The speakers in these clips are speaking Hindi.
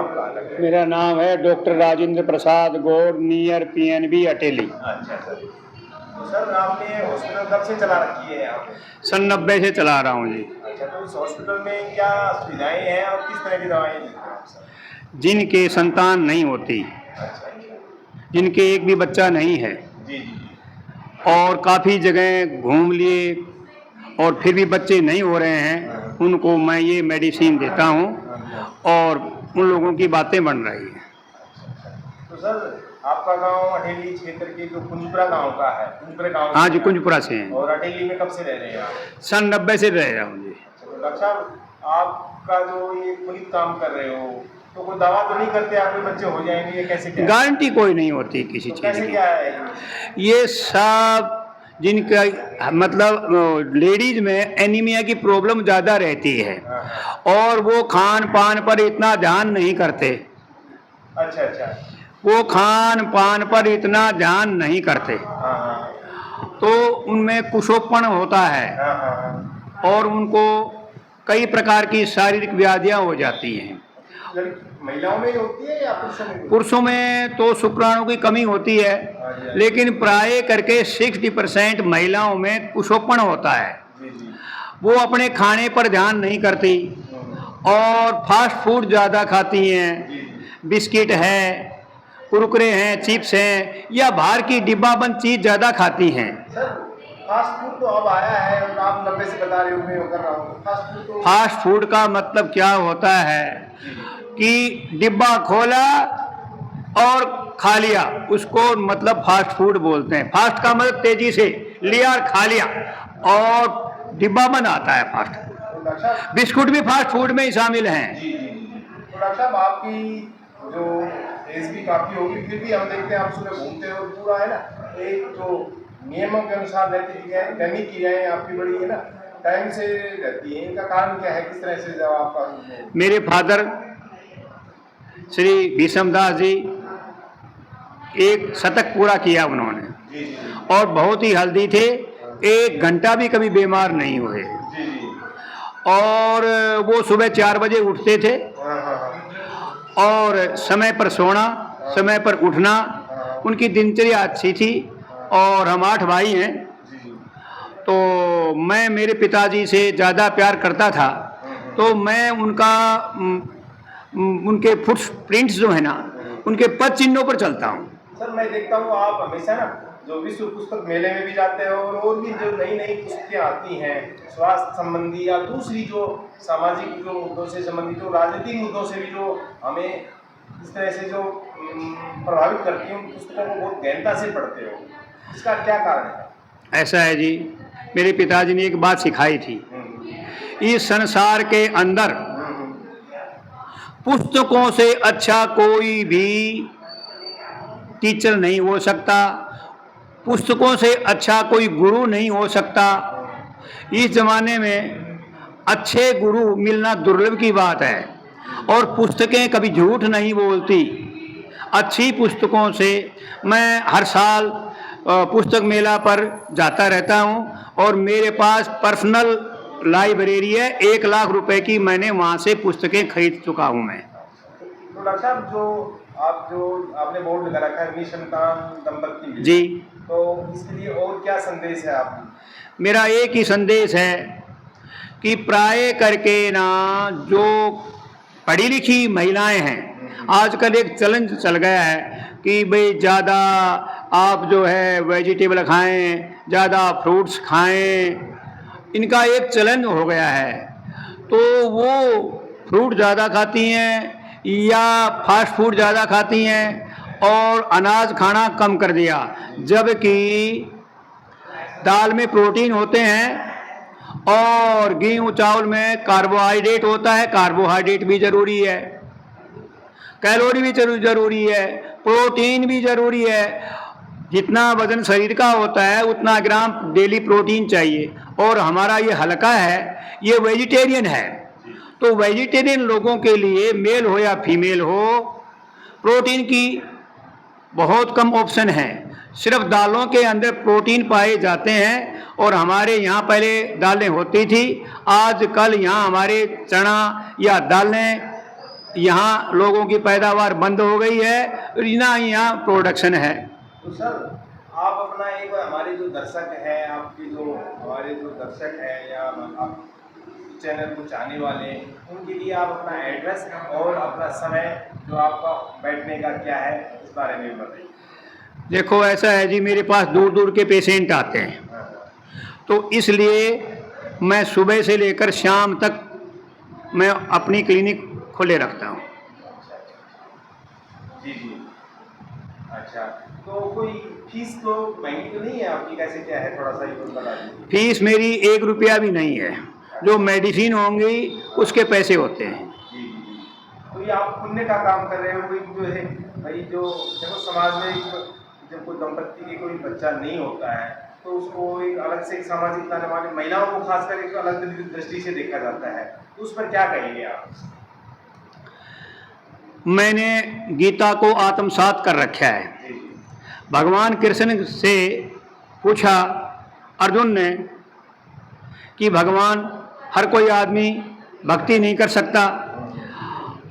आपका अलग है? मेरा नाम है doctor Rajendra Prasad Gaur, near PNB Ateli. अच्छा सर। तो सर आपने हॉस्पिटल कब से चला रखी है यहाँ पे? सन 90 से चला रहा हूँ जी। अच्छा, तो इस हॉस्पिटल में क्या सुविधाएं हैं और किस तरह की दवाएं देते हैं आप सर? जिनके संतान नहीं होती, अच्छा। जिनके एक भी बच्चा नहीं है जी जी जी। और काफ़ी जगह घूम लिए और फिर भी बच्चे नहीं हो रहे हैं, उनको मैं ये मेडिसिन देता हूँ और उन लोगों की बातें बन रही हैं। तो सर आपका गांव अटेली क्षेत्र के जो कुंजपुरा गांव का है, कुंजपुरा गांव हाँ से जी, हैं कुंजपुरा से हैं। और अटेली में कब से रह रहे हैं आप? सन 90 से रह रहा हूँ जी। तो डॉक्टर साहब आपका जो ये पुलिस काम कर रहे हो तो कोई दवा तो नहीं करते आपके बच्चे हो जाएंगे, ये कैसे क्या है? गारंटी कोई नहीं होती किसी तो चीज़ कैसे की। क्या है ये सब जिनका मतलब लेडीज में एनीमिया की प्रॉब्लम ज़्यादा रहती है और वो खान पान पर इतना ध्यान नहीं करते। अच्छा अच्छा। वो खान पान पर इतना ध्यान नहीं करते हाँ हाँ तो उनमें कुपोषण होता है हाँ हाँ। और उनको कई प्रकार की शारीरिक व्याधियां हो जाती हैं। महिलाओं में ही होती है या पुरुषों में? पुरुषों में तो शुक्राणु की कमी होती है, लेकिन प्राय करके 60% महिलाओं में कुपोषण होता है। जी जी। वो अपने खाने पर ध्यान नहीं करती और फास्ट फूड ज़्यादा खाती हैं, बिस्किट है, कुरकुरे हैं, चिप्स हैं या बाहर की डिब्बाबंद चीज़ ज़्यादा खाती हैं। सर फास्ट फूड तो अब आया है और आप 90 से बता रहे हो, मैं वो कर रहा हूँ फास्ट फूड का मतलब क्या होता है कि डिब्बा खोला और खा लिया, उसको मतलब फास्ट फूड बोलते हैं। फास्ट का मतलब तेजी से लिया और खा लिया और डिब्बा बंद आता है फास्ट फूड। बिस्कुट भी फास्ट फूड में ही शामिल हैं। जी जी जी। तो डॉक्टर साहब आपकी जो एज भी काफ़ी होगी, फिर भी हम देखते हैं आप सुबह घूमते हो, पूरा है ना एक जो नियमों के अनुसार दैनिक क्रियाएं आपकी बड़ी है ना टाइम से रहती है। इनका कारण क्या है, किस तरह से जब आपका? मेरे फादर श्री भीष्म दास जी एक शतक पूरा किया उन्होंने जी जी और बहुत ही हेल्दी थे, 1 घंटा भी कभी बीमार नहीं हुए जी जी। और वो सुबह 4 बजे उठते थे हाँ हाँ हाँ। और समय पर सोना, समय पर उठना, उनकी दिनचर्या अच्छी थी। और हम 8 भाई हैं तो मैं मेरे पिताजी से ज़्यादा प्यार करता था, तो मैं उनके फुटप्रिंट्स जो है ना, उनके पद चिन्हों पर चलता हूँ। सर मैं देखता हूँ आप हमेशा ना जो विश्व पुस्तक मेले में भी जाते हो और भी जो नई नई पुस्तकें आती हैं स्वास्थ्य संबंधी या दूसरी जो सामाजिक जो मुद्दों से संबंधित, जो राजनीतिक मुद्दों से भी जो हमें इस तरह से जो प्रभावित करती हैं, उन पुस्तकों को बहुत गहनता से पढ़ते हो, इसका क्या कारण है? ऐसा है जी, मेरे पिताजी ने एक बात सिखाई थी, इस संसार के अंदर पुस्तकों से अच्छा कोई भी टीचर नहीं हो सकता, पुस्तकों से अच्छा कोई गुरु नहीं हो सकता। इस ज़माने में अच्छे गुरु मिलना दुर्लभ की बात है और पुस्तकें कभी झूठ नहीं बोलती। अच्छी पुस्तकों से मैं हर साल पुस्तक मेला पर जाता रहता हूं और मेरे पास पर्सनल लाइब्रेरी है, 1 लाख रुपए की मैंने वहां से पुस्तकें खरीद चुका हूं मैं। तो डॉक्टर साहब जो आपने बोर्ड लगा रखा है निसंतान दंपति जी, तो इसके लिए और क्या संदेश है आप? मेरा एक ही संदेश है कि प्राय करके ना जो पढ़ी लिखी महिलाएं हैं, आजकल एक चलन चल गया है कि भाई ज़्यादा आप जो है वेजिटेबल खाएं, ज़्यादा फ्रूट्स खाएं, इनका एक चलन हो गया है। तो वो फ्रूट ज़्यादा खाती हैं या फास्ट फूड ज़्यादा खाती हैं और अनाज खाना कम कर दिया, जबकि दाल में प्रोटीन होते हैं और गेहूँ चावल में कार्बोहाइड्रेट होता है। कार्बोहाइड्रेट भी ज़रूरी है, कैलोरी भी ज़रूरी है, प्रोटीन भी ज़रूरी है। जितना वजन शरीर का होता है उतना ग्राम डेली प्रोटीन चाहिए और हमारा ये हल्का है, ये वेजिटेरियन है। तो वेजिटेरियन लोगों के लिए मेल हो या फीमेल हो, प्रोटीन की बहुत कम ऑप्शन है। सिर्फ दालों के अंदर प्रोटीन पाए जाते हैं और हमारे यहाँ पहले दालें होती थी, आजकल यहाँ हमारे चना या दालें यहाँ लोगों की पैदावार बंद हो गई है, ना ही यहाँ प्रोडक्शन है। तो सर आप अपना एक बार हमारे जो दर्शक हैं, आपके जो हमारे जो दर्शक हैं या आप चैनल को चाहने वाले हैं, उनके लिए आप अपना एड्रेस और अपना समय जो आपका बैठने का क्या है इस बारे में बताइए। देखो ऐसा है जी, मेरे पास दूर दूर के पेशेंट आते हैं, तो इसलिए मैं सुबह से लेकर शाम तक मैं अपनी क्लिनिक खुले रखता हूँ। जी जी, अच्छा, तो कोई फीस तो महंगी तो नहीं है आपकी, कैसे क्या है थोड़ा सा ये बता दीजिए। फीस मेरी 1 रुपया भी नहीं है, जो मेडिसिन होंगी उसके पैसे होते हैं। जी जी जी, तो ये आप पुण्य का काम कर रहे हो। कोई जो है भाई, जो देखो समाज में जब कोई दंपत्ति के कोई बच्चा नहीं होता है तो उसको एक अलग से एक सामाजिक ताने वाले महिलाओं को खासकर एक अलग दृष्टि से देखा जाता है, तो उस पर क्या कहेंगे आप। मैंने गीता को आत्मसात कर रखा है। जी जी, भगवान कृष्ण से पूछा अर्जुन ने कि भगवान हर कोई आदमी भक्ति नहीं कर सकता,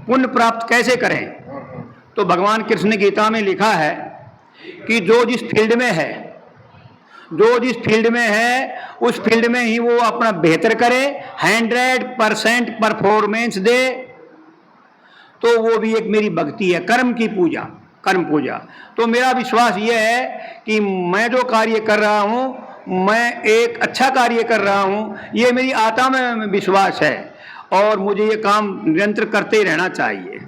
पुण्य प्राप्त कैसे करें। तो भगवान कृष्ण ने गीता में लिखा है कि जो जिस फील्ड में है, जो जिस फील्ड में है उस फील्ड में ही वो अपना बेहतर करे, 100% परफॉर्मेंस दे, तो वो भी एक मेरी भक्ति है, कर्म की पूजा, कर्म पूजा। तो मेरा विश्वास ये है कि मैं जो कार्य कर रहा हूँ मैं एक अच्छा कार्य कर रहा हूँ, ये मेरी आत्मा में विश्वास है और मुझे ये काम निरंतर करते ही रहना चाहिए।